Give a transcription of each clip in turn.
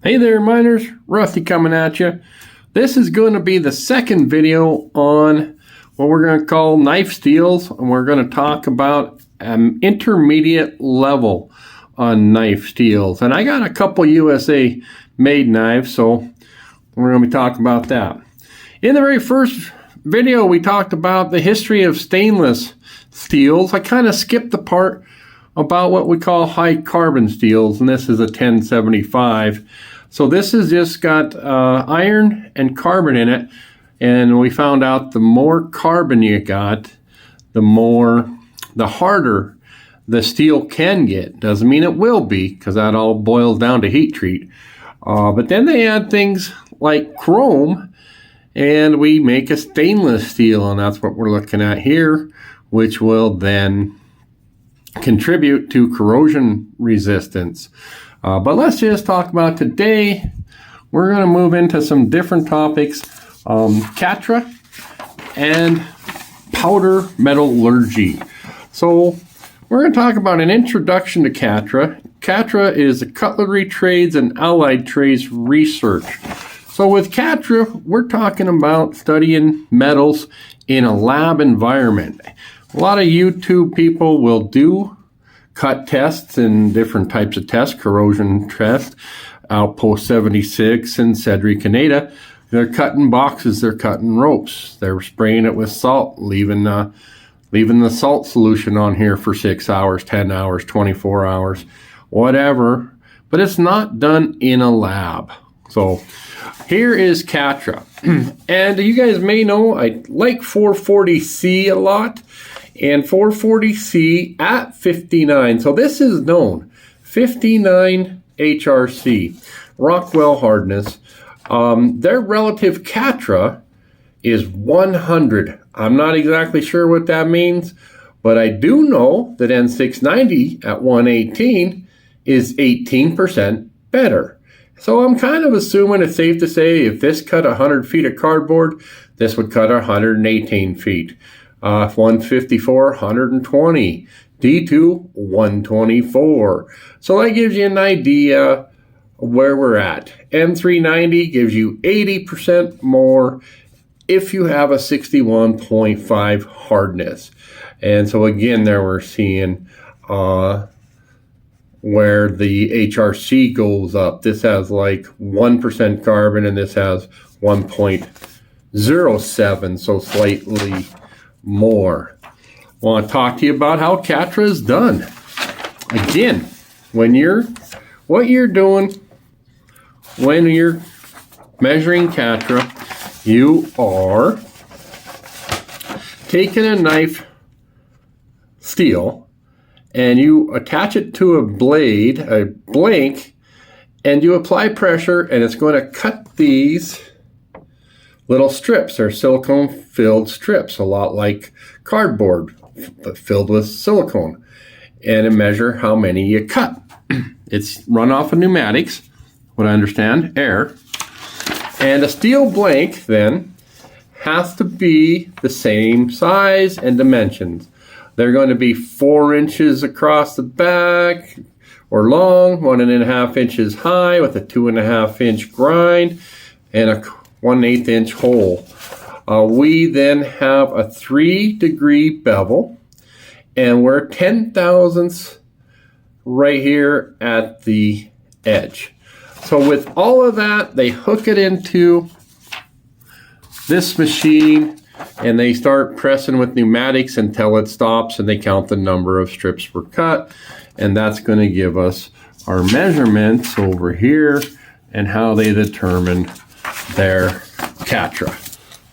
Hey there miners, Rusty coming at you. This is going to be the second video on what we're going to call knife steels, and we're going to talk about intermediate level on knife steels. And I got a couple USA made knives, so we're going to be talking about that. In the very first video we talked about the history of stainless steels. I kind of skipped the part about what we call high carbon steels, and this is a 1075. So this has just got iron and carbon in it, and we found out the more carbon you got, the harder the steel can get. Doesn't mean it will be, because that all boils down to heat treat. But then they add things like chrome, and we make a stainless steel, and that's what we're looking at here, which will then contribute to corrosion resistance. But let's just talk about today. We're going to move into some different topics. Catra and powder metallurgy. So we're going to talk about an introduction to Catra. Catra is the Cutlery Trades and Allied Trades Research. So with Catra, we're talking about studying metals in a lab environment. A lot of YouTube people will do cut tests and different types of tests, corrosion tests, Outpost 76 and Cedric and Ada. They're cutting boxes, they're cutting ropes, they're spraying it with salt, leaving the salt solution on here for 6 hours, 10 hours, 24 hours, whatever. But it's not done in a lab. So here is Catra. And you guys may know I like 440C a lot. And 440C at 59. So this is known, 59 HRC, Rockwell hardness. Their relative Catra is 100. I'm not exactly sure what that means, but I do know that N690 at 118 is 18% better. So I'm kind of assuming it's safe to say if this cut 100 feet of cardboard, this would cut 118 feet. 154, 120, D2, 124. So that gives you an idea where we're at. M390 gives you 80% more if you have a 61.5 hardness. And so again, there we're seeing where the HRC goes up. This has like 1% carbon, and this has 1.07, so slightly more. I want to talk to you about how Catra is done. Again, what you're doing when you're measuring Catra, you are taking a knife steel and you attach it to a blade, a blank, and you apply pressure, and it's going to cut these little strips. They're silicone filled strips, a lot like cardboard, but filled with silicone, and to measure how many you cut. It's run off of pneumatics, what I understand, air. And a steel blank then has to be the same size and dimensions. They're going to be 4 inches across the back or long, 1.5 inches high with a 2.5 inch grind and a 1/8 inch hole. We then have a 3-degree bevel, and we're 10/1000ths right here at the edge. So with all of that, they hook it into this machine, and they start pressing with pneumatics until it stops, and they count the number of strips per cut, and that's going to give us our measurements over here and how they determine their Catra.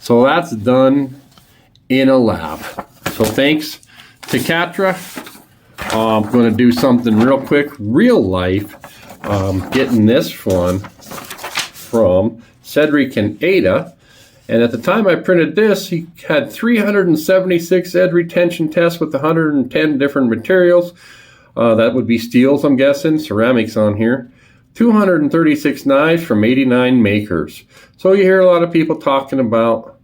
So that's done in a lab. So thanks to Catra. I'm going to do something real quick, real life. Getting this one from Cedric and Ada. And at the time I printed this, he had 376 edge retention tests with 110 different materials. That would be steels, I'm guessing, ceramics on here. 236 knives from 89 makers. So you hear a lot of people talking about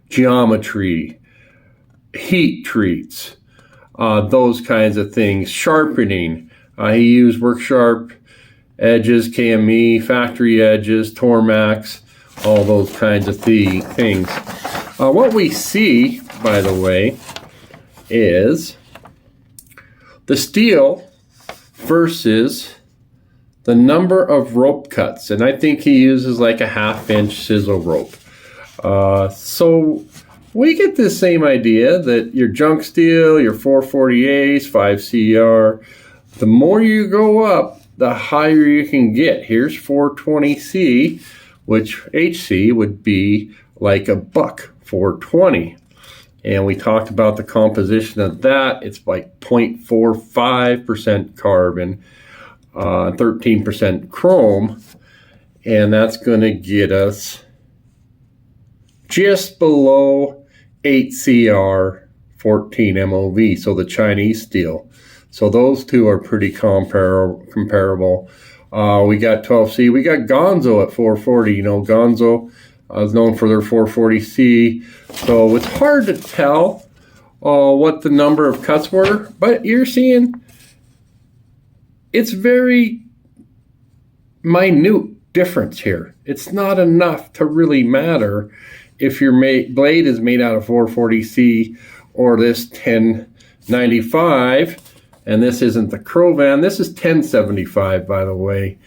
geometry, heat treats, those kinds of things, sharpening. He used Work Sharp edges, KME, factory edges, Tormax, all those kinds of things. What we see, by the way, is the steel versus the number of rope cuts. And I think he uses like a 1/2 inch sizzle rope. So we get this same idea that your junk steel, your 440As, 5CR, the more you go up, the higher you can get. Here's 420C, which HC would be like a buck 420. And we talked about the composition of that. It's like 0.45% carbon, 13% chrome, and that's going to get us just below 8CR 14 MOV, so the Chinese steel. So those two are pretty comparable. We got 12C. We got Gonzo at 440. You know, Gonzo is known for their 440C. So it's hard to tell what the number of cuts were, but you're seeing it's very minute difference here. It's not enough to really matter if your blade is made out of 440C or this 1095, and this isn't the Crovan. This is 1075, by the way.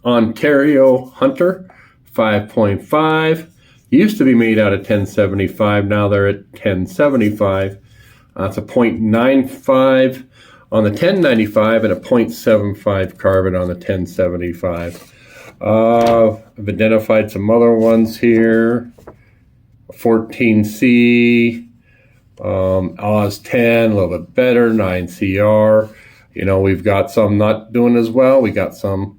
Ontario Hunter 5.5 used to be made out of 1075. Now they're at 1075. That's a 0.95 on the 1095 and a 0.75 carbon on the 1075. I've identified some other ones here. 14C, Oz 10, a little bit better, 9CR. You know, we've got some not doing as well. We got some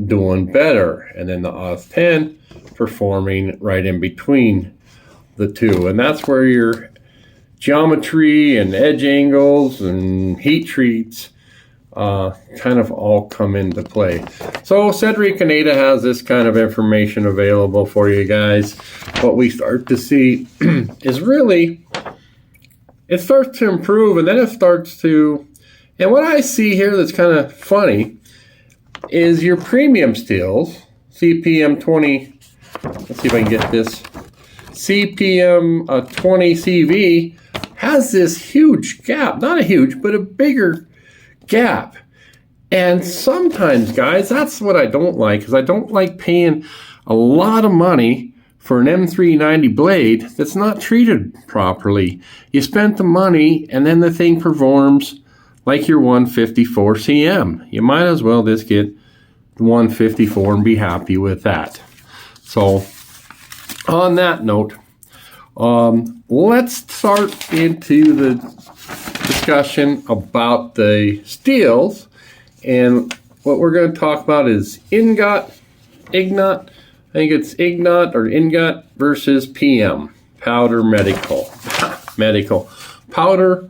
doing better. And then the Oz 10 performing right in between the two. And that's where your geometry and edge angles and heat treats kind of all come into play. So Cedric and Ada has this kind of information available for you guys. What we start to see is really, it starts to improve, and then it starts to, and what I see here that's kind of funny is your premium steels, CPM 20, let's see if I can get this, CPM 20 CV has this huge gap, not a huge, but a bigger gap. And sometimes, guys, that's what I don't like, because I don't like paying a lot of money for an M390 blade that's not treated properly. You spent the money, and then the thing performs like your 154 CM. You might as well just get the 154 and be happy with that. So, on that note, let's start into the discussion about the steels, and what we're going to talk about is Ignat, I think it's Ignat or Ingot versus PM, powder powder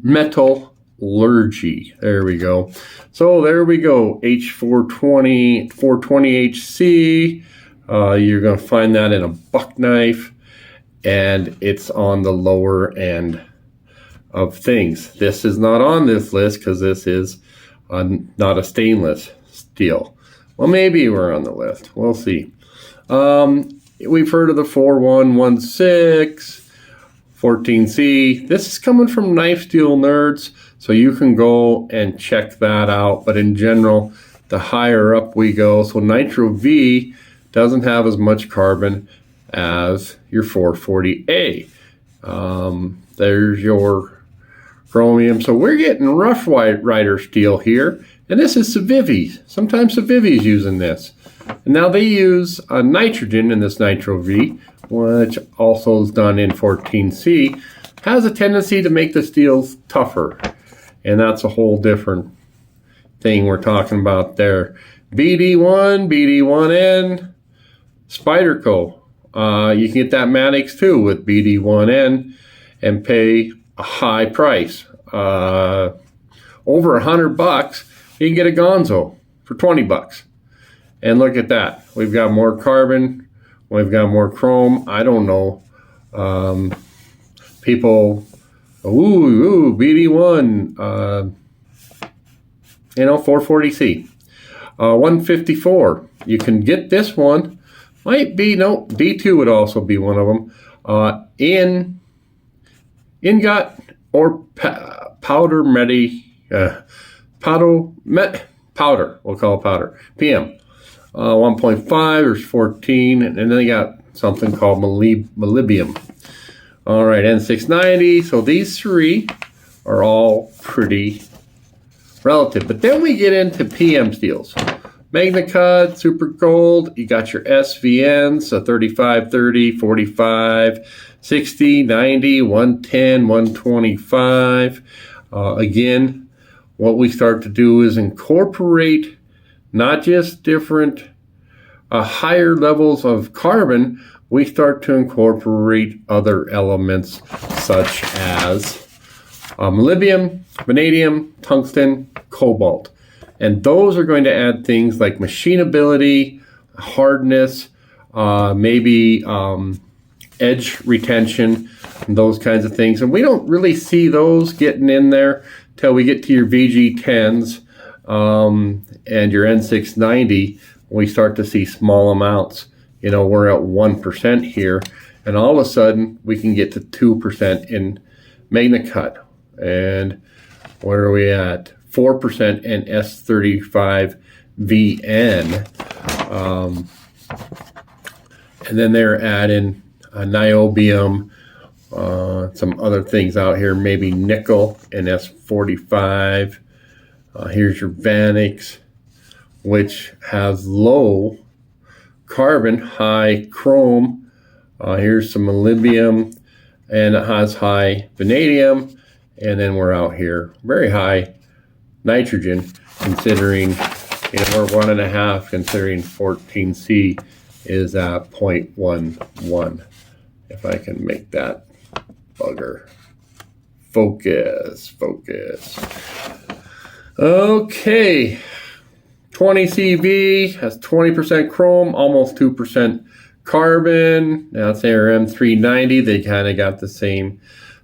metallurgy. There we go. So there we go, H420, 420HC. You're going to find that in a buck knife, and it's on the lower end of things. This is not on this list because this is not a stainless steel. Well, maybe we're on the list. We'll see. We've heard of the 4116, 14C. This is coming from Knife Steel Nerds, so you can go and check that out. But in general, the higher up we go, so Nitro V doesn't have as much carbon as your 440A. There's your chromium. So we're getting Rough Rider steel here, and this is Civivi's. Sometimes Civivi's using this. And now they use nitrogen in this Nitro V, which also is done in 14C, has a tendency to make the steels tougher. And that's a whole different thing we're talking about there. BD1, BD1N, Spyderco. You can get that Manix too with BD1N and pay a high price. Over $100, you can get a Gonzo for 20 bucks. And look at that. We've got more carbon. We've got more chrome. I don't know. People, BD1. 440C. 154. You can get this one. Might be, no, D2 would also be one of them. Ingot or powder powder. We'll call it powder. PM. 1.5, there's 14, and then they got something called molybdenum. All right, N690. So these three are all pretty relative. But then we get into PM steels. MagnaCut, Super Gold, you got your SVNs, so 35, 30, 45, 60, 90, 110, 125. Again, what we start to do is incorporate not just different higher levels of carbon, we start to incorporate other elements such as molybdenum, vanadium, tungsten, cobalt. And those are going to add things like machinability, hardness, maybe edge retention, and those kinds of things. And we don't really see those getting in there till we get to your VG10s and your N690. We start to see small amounts. You know, we're at 1% here, and all of a sudden we can get to 2% in MagnaCut. And where are we at? 4% in S35VN. And then they're adding niobium, some other things out here, maybe nickel in S45. Here's your Vanix, which has low carbon, high chrome. Here's some molybdenum, and it has high vanadium. And then we're out here, very high nitrogen, considering, you know, we're 1.5, considering 14C is at 0.11. If I can make that bugger focus. Okay, 20CV has 20% chrome, almost 2% carbon. Now it's RM390. They kind of got the same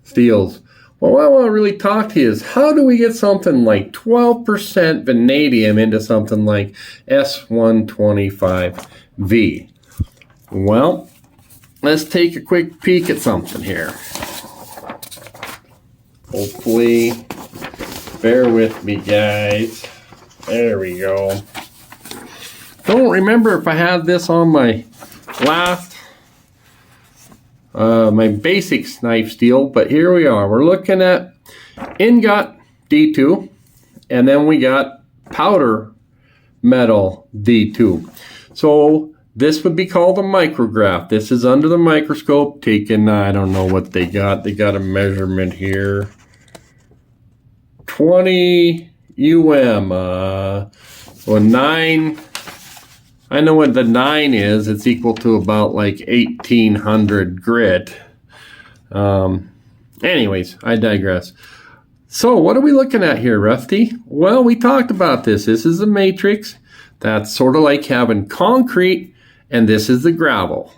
steels. Well, what I want to really talk to you is, how do we get something like 12% vanadium into something like S125V? Well, let's take a quick peek at something here. Hopefully, bear with me, guys. There we go. Don't remember if I had this on my last my basics knife steel, but here we are. We're looking at ingot D2, and then we got powder metal D2. So this would be called a micrograph. This is under the microscope, taken, I don't know what they got. They got a measurement here. 20 so a 9, I know what the 9 is. It's equal to about like 1800 grit. Anyways, I digress. So what are we looking at here, Rusty? Well, we talked about this. This is a matrix. That's sort of like having concrete, and this is the gravel,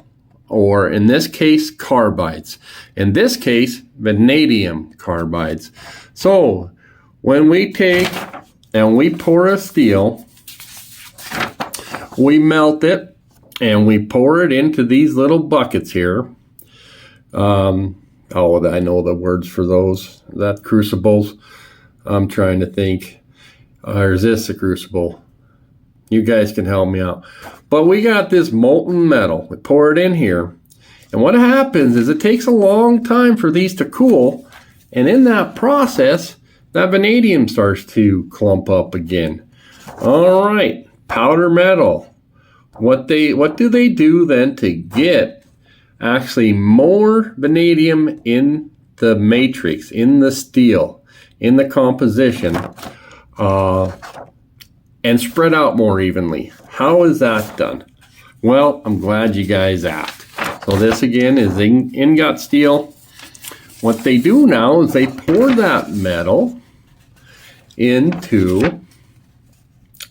or in this case, carbides. In this case, vanadium carbides. So when we take and we pour a steel, we melt it, and we pour it into these little buckets here. Oh, I know the words for those. That crucibles. I'm trying to think. Or is this a crucible? You guys can help me out. But we got this molten metal. We pour it in here. And what happens is it takes a long time for these to cool. And in that process, that vanadium starts to clump up again. All right. Powder metal. What do they do then to get actually more vanadium in the matrix, in the steel, in the composition, and spread out more evenly? How is that done? Well, I'm glad you guys asked. So this again is ingot steel. What they do now is they pour that metal into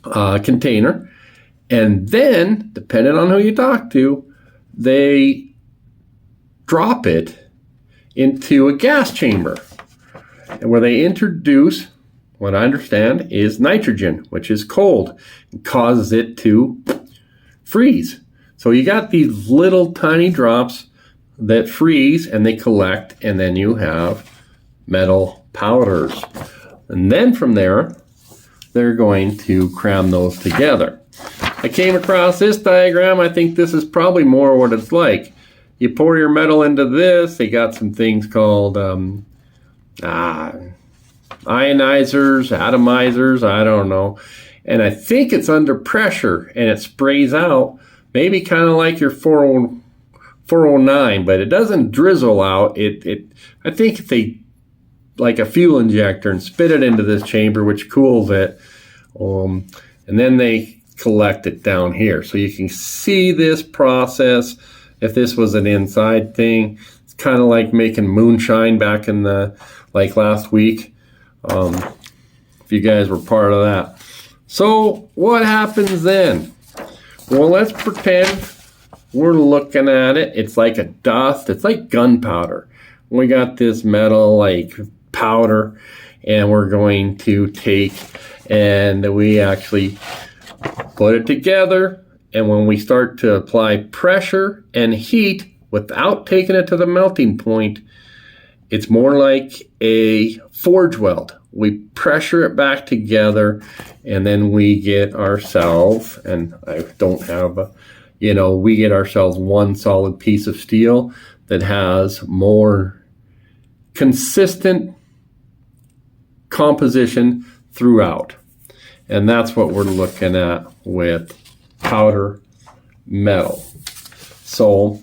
a container. And then, depending on who you talk to, they drop it into a gas chamber where they introduce what I understand, is nitrogen, which is cold. It causes it to freeze. So you got these little tiny drops that freeze and they collect, and then you have metal powders. And then from there, they're going to cram those together. I came across this diagram. I think this is probably more what it's like. You pour your metal into this. They got some things called ionizers, atomizers, I don't know. And I think it's under pressure and it sprays out, maybe kind of like your 409, but it doesn't drizzle out. I think they like a fuel injector and spit it into this chamber, which cools it. And then they collect it down here. So you can see this process. If this was an inside thing, it's kind of like making moonshine back in like last week. If you guys were part of that. So what happens then? Well, let's pretend we're looking at it. It's like a dust. It's like gunpowder. We got this metal like powder, and we're going to take and we actually put it together. And when we start to apply pressure and heat without taking it to the melting point, it's more like a forge weld. We pressure it back together, and then we get ourselves, and I don't have we get ourselves one solid piece of steel that has more consistent composition throughout. And that's what we're looking at with powder metal. So,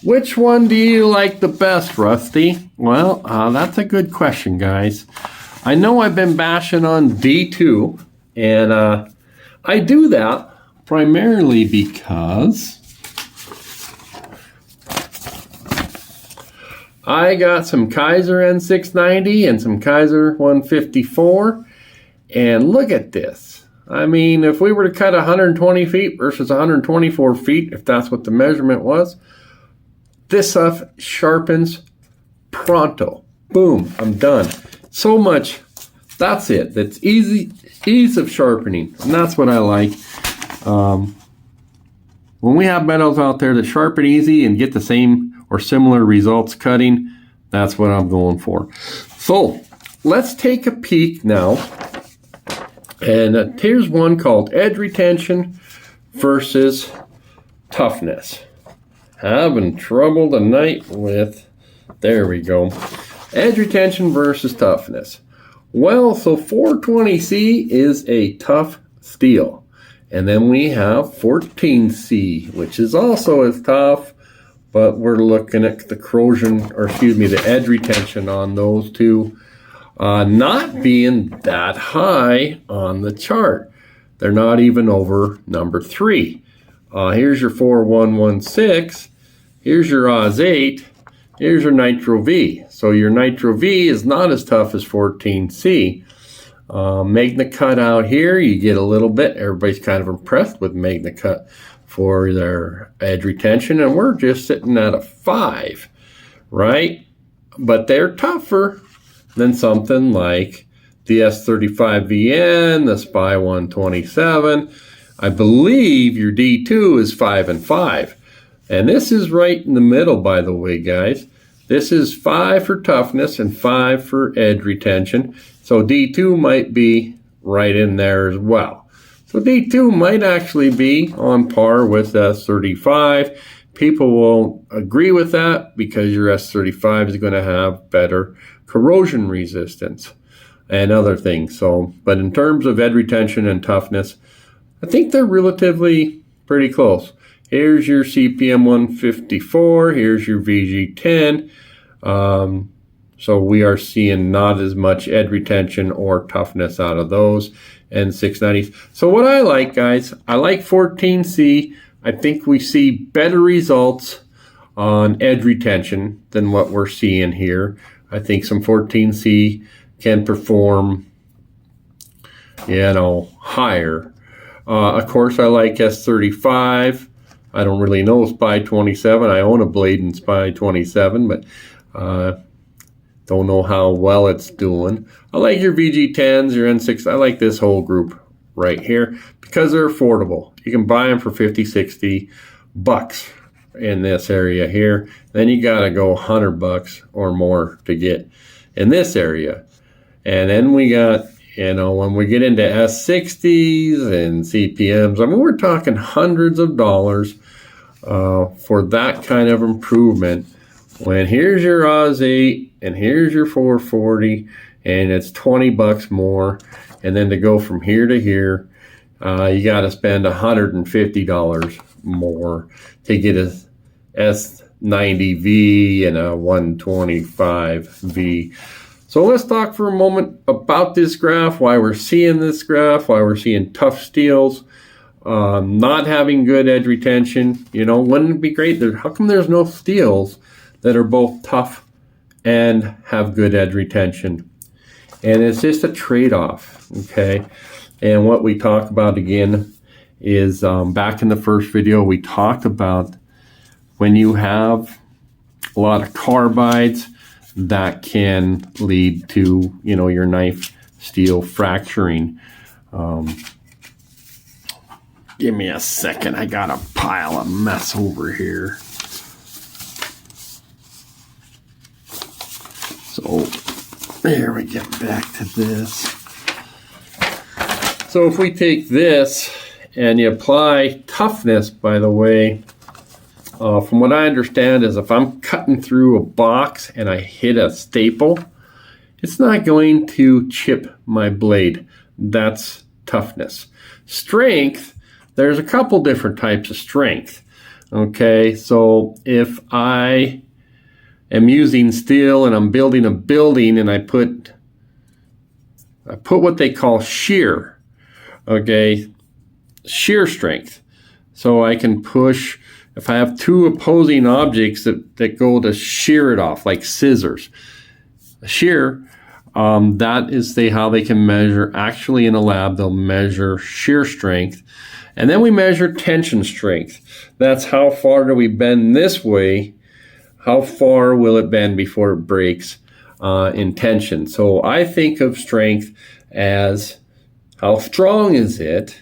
which one do you like the best, Rusty? Well, that's a good question, guys. I know I've been bashing on D2, and I do that primarily because I got some Kaiser N690 and some Kaiser 154, and look at this. I mean, if we were to cut 120 feet versus 124 feet, if that's what the measurement was, this stuff sharpens pronto. Boom, I'm done. So much, that's it. That's ease of sharpening, and that's what I like. When we have metals out there that sharpen easy and get the same or similar results cutting, that's what I'm going for. So let's take a peek now. And here's one called edge retention versus toughness. Having trouble tonight with, there we go. Edge retention versus toughness. Well, so 420C is a tough steel. And then we have 14C, which is also as tough, but we're looking at the corrosion, or excuse me, the edge retention on those two not being that high on the chart. They're not even over number 3. Here's your 4116. Here's your Oz 8. Here's your Nitro V. So your Nitro V is not as tough as 14C. Magna Cut out here, you get a little bit. Everybody's kind of impressed with Magna Cut for their edge retention, and we're just sitting at a 5, right? But they're tougher than something like the S35VN, the Spy 127. I believe your D2 is 5 and 5. And this is right in the middle, by the way, guys. This is 5 for toughness and 5 for edge retention. So D2 might be right in there as well. So D2 might actually be on par with S35. People won't agree with that because your S35 is going to have better corrosion resistance and other things. So, but in terms of edge retention and toughness, I think they're relatively pretty close. Here's your CPM 154. Here's your VG10. So we are seeing not as much edge retention or toughness out of those N690s. So what I like, guys, I like 14C. I think we see better results on edge retention than what we're seeing here. I think some 14C can perform, higher. Of course, I like S35. I don't really know Spy 27. I own a blade in Spy 27, but Don't know how well it's doing. I like your VG10s, your N6. I like this whole group right here because they're affordable. You can buy them for 50, 60 bucks in this area here. Then you got to go $100 or more to get in this area. And then we got, you know, when we get into S60s and CPMs, I mean, we're talking hundreds of dollars for that kind of improvement. When here's your Oz 8 and here's your 440 and it's 20 bucks more, and then to go from here to here, you got to spend $150 more to get a S90V and a 125V. So let's talk for a moment about this graph, why we're seeing this graph, why we're seeing tough steels not having good edge retention. You know, wouldn't it be great? How come there's no steels that are both tough and have good edge retention? And it's just a trade-off, okay? And what we talk about again is back in the first video, we talked about when you have a lot of carbides, that can lead to, you know, your knife steel fracturing. Give me a second. I got a pile of mess over here. So there we get back to this. So if we take this and you apply toughness, by the way, from what I understand is if I'm cutting through a box and I hit a staple, it's not going to chip my blade. That's toughness. Strength, there's a couple different types of strength. Okay, so if I am using steel and I'm building a building and I put what they call shear, okay, shear strength. So I can push, if I have two opposing objects that go to shear it off, like scissors. Shear, that is how they can measure, actually in a lab, they'll measure shear strength. And then we measure tension strength. That's how far do we bend this way, how far will it bend before it breaks in tension. So I think of strength as how strong is it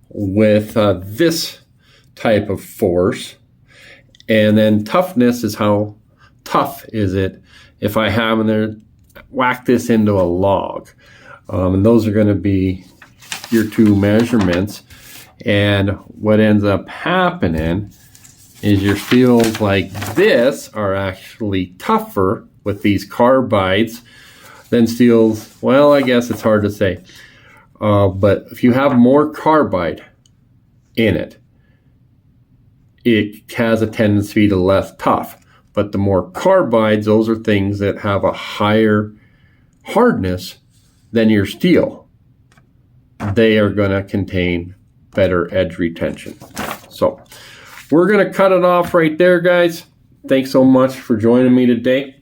with this type of force, and then toughness is how tough is it if I have in there whack this into a log, and those are going to be your two measurements. And what ends up happening is your steels like this are actually tougher with these carbides than steels, well, I guess it's hard to say, but if you have more carbide in it, it has a tendency to less tough. But the more carbides, those are things that have a higher hardness than your steel. They are going to contain better edge retention. So we're going to cut it off right there, guys. Thanks so much for joining me today.